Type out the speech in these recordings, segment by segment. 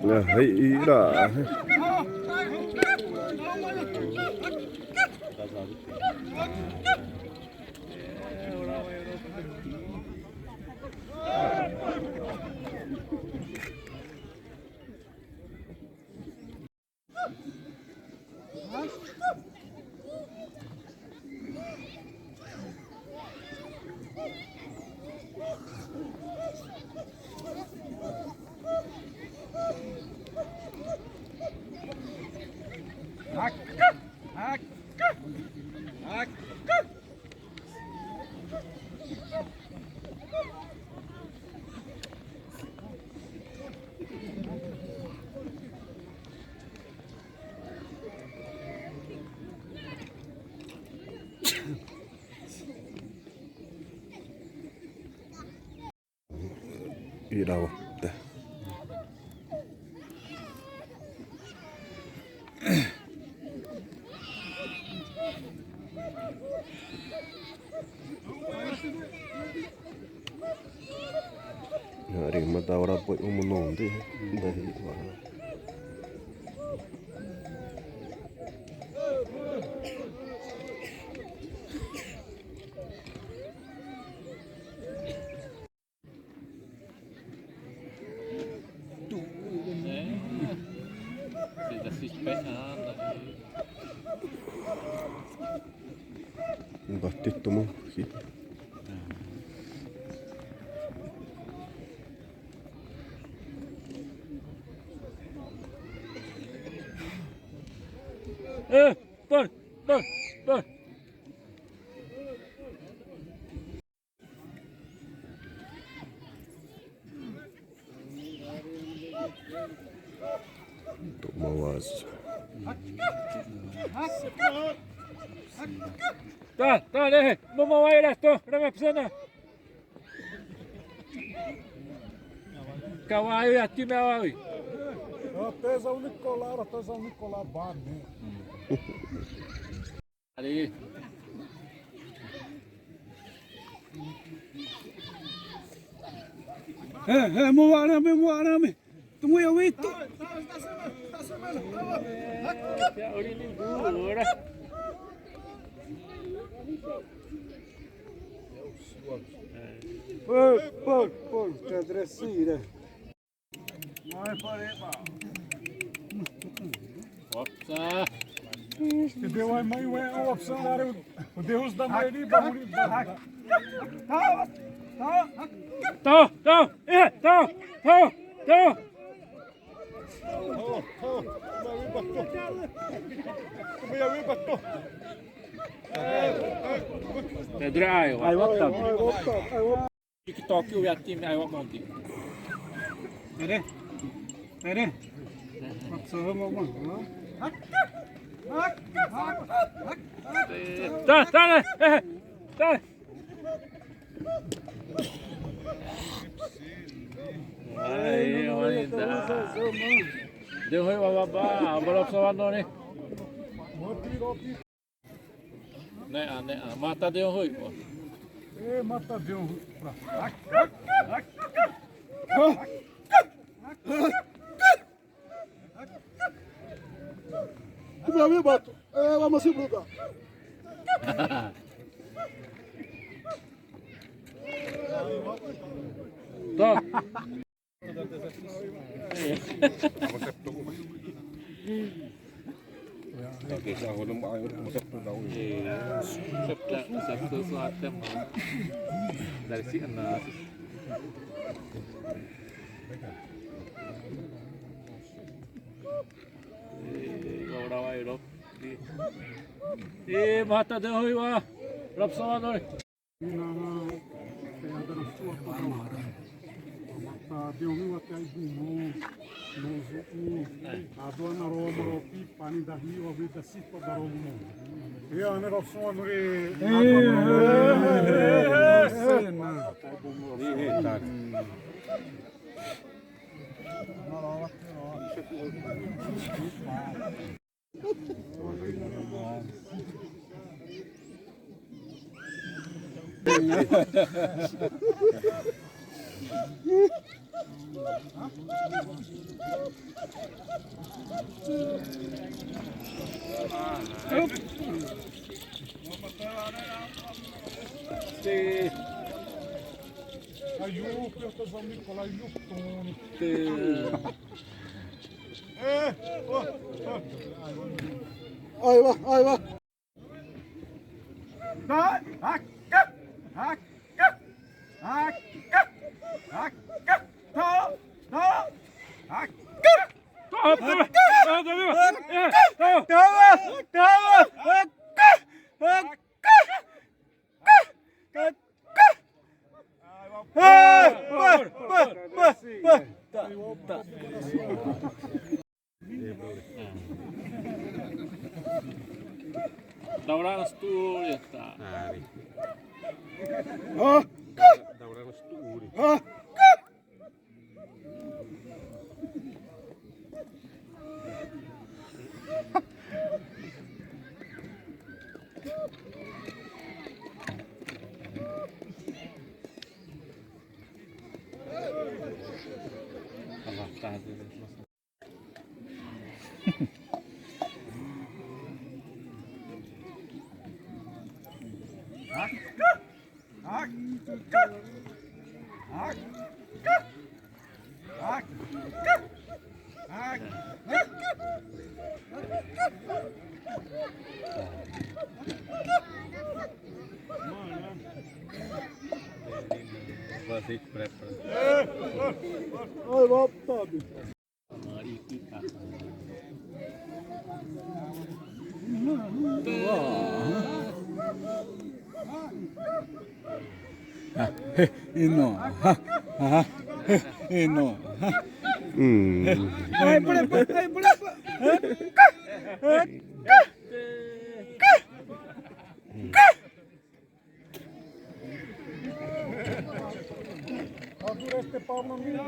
Nah, dah. Ida Wapé. Hari mata orang buat umum tu dari mana? Batik tu mah. Por. Untuk mawas. Tá, né? Vamos aí, Nestor. Leva pra cena. Kawaii, a time é aí. Pesa o Nicolar bar, né? Ali. Mau arame. Tunggu ya itu. Tá semana. Olha ali, agora. Pô, te adressira. Vai para Opsa. Que deu a mãe a opção lá o Deus da maioria bagulho barraca. Tô. Pedro, aí WhatsApp. TikTok o time aí monte. Pere. Só vamos. Tá. Aí, olha. Deu ruim, babá. A bola só Noni. Né, mata deu ruim, pô. Mata deu ruim. Meu bato, vamos se brugar. Tô. Okey, saya belum masak tu tahu. Sabtu suatu dari si anak. Rawai rop. Mata deu ruim lá. Rop só Noni. Deu ruim até aí a dona Ropi, pani da Rio, a vida se for da Romo. E a negócio não é. Ayup, eu tô usando Nicolai e o Tony. Ayva. Daurang stul ya tak. Daurang sturi. Allah tahu. Basic preference. Ay, Wapé. Mari kita. Ino. Ino. Ay, boleh. Adur este palma minha.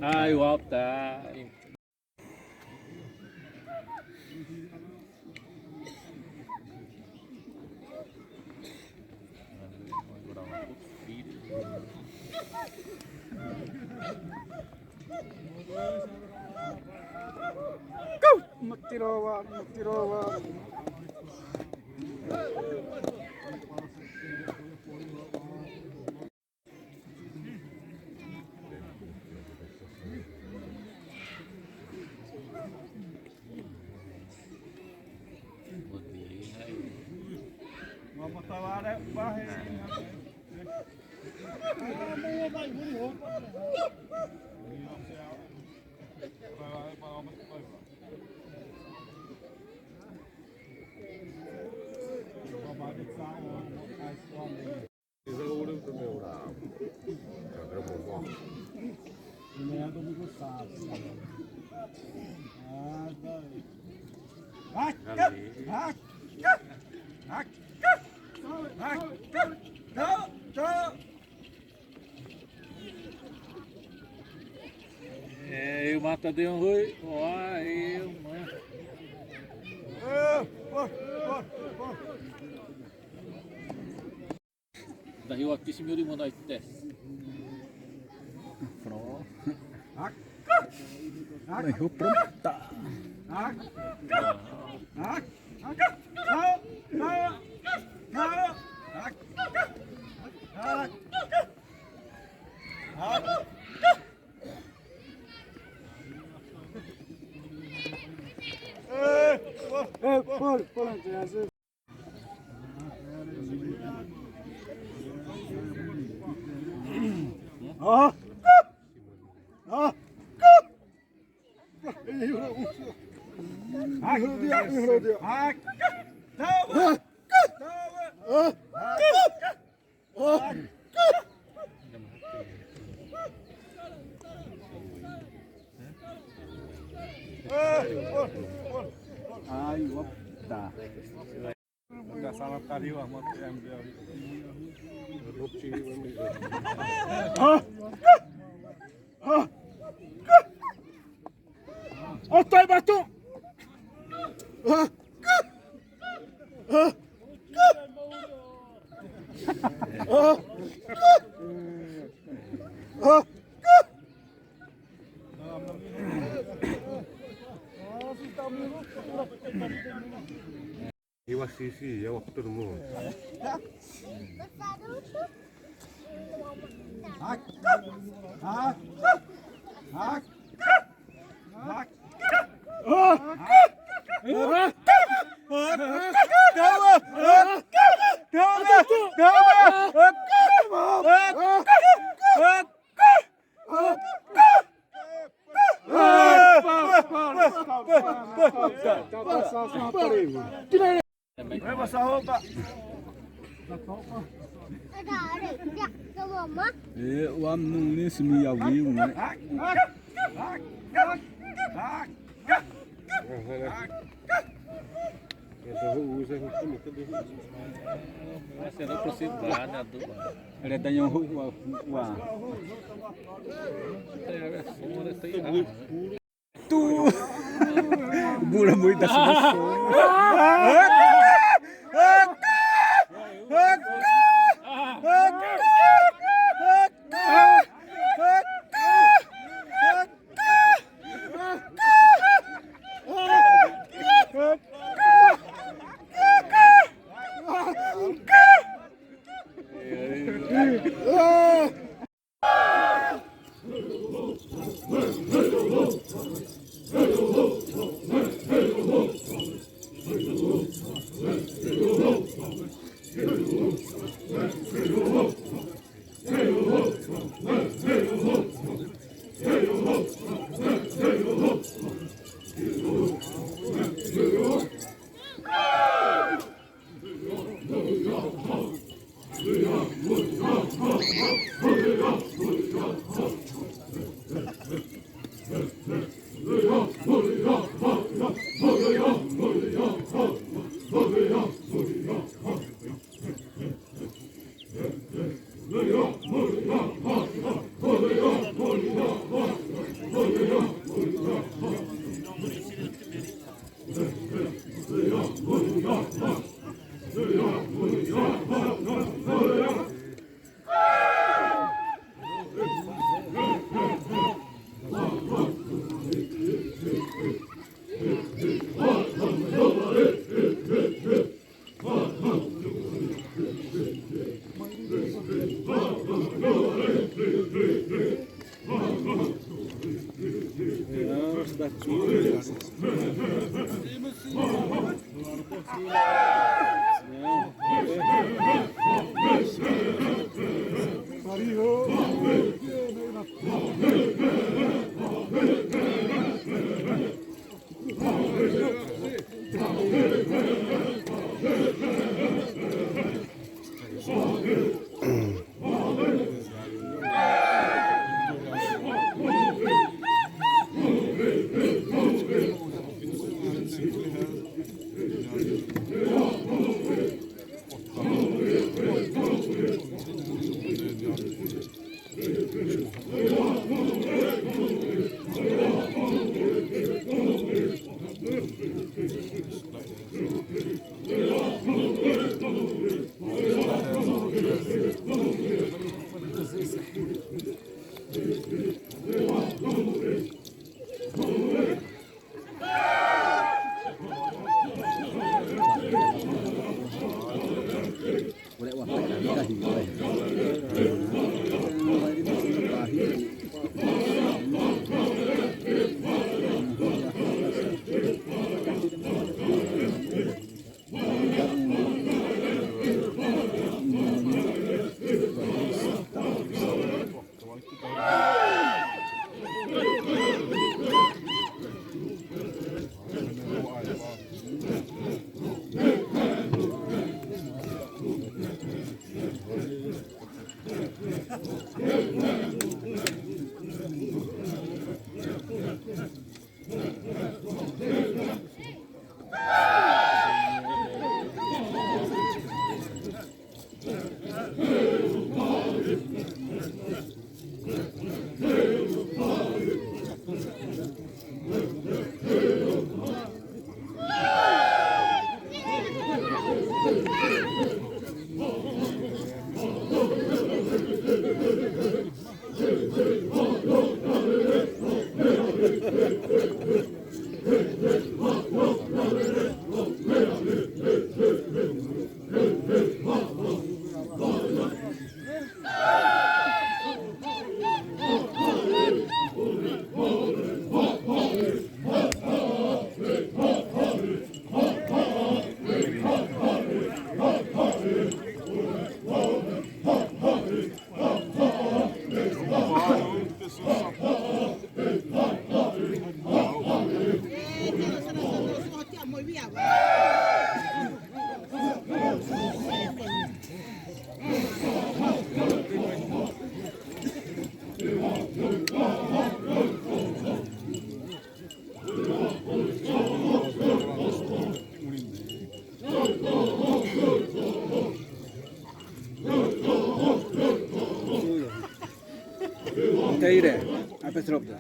Ai, Wapé. Matirowa. Vamos botar a barreira. Eu mata de um rui. Uai, eu, mano. Dahi waktu si Miuri mau naik tes. Daí pronta. Ai, tá. Udah salah tadi wah mau ambil. Otai batu. Iwa sisi ya waktu dulu. Wam Noni simi ya wiu ne. Masih ada persimpangan tuh. Ada tanya wah. Tu. Gula muito Đây đây, apa serap tu?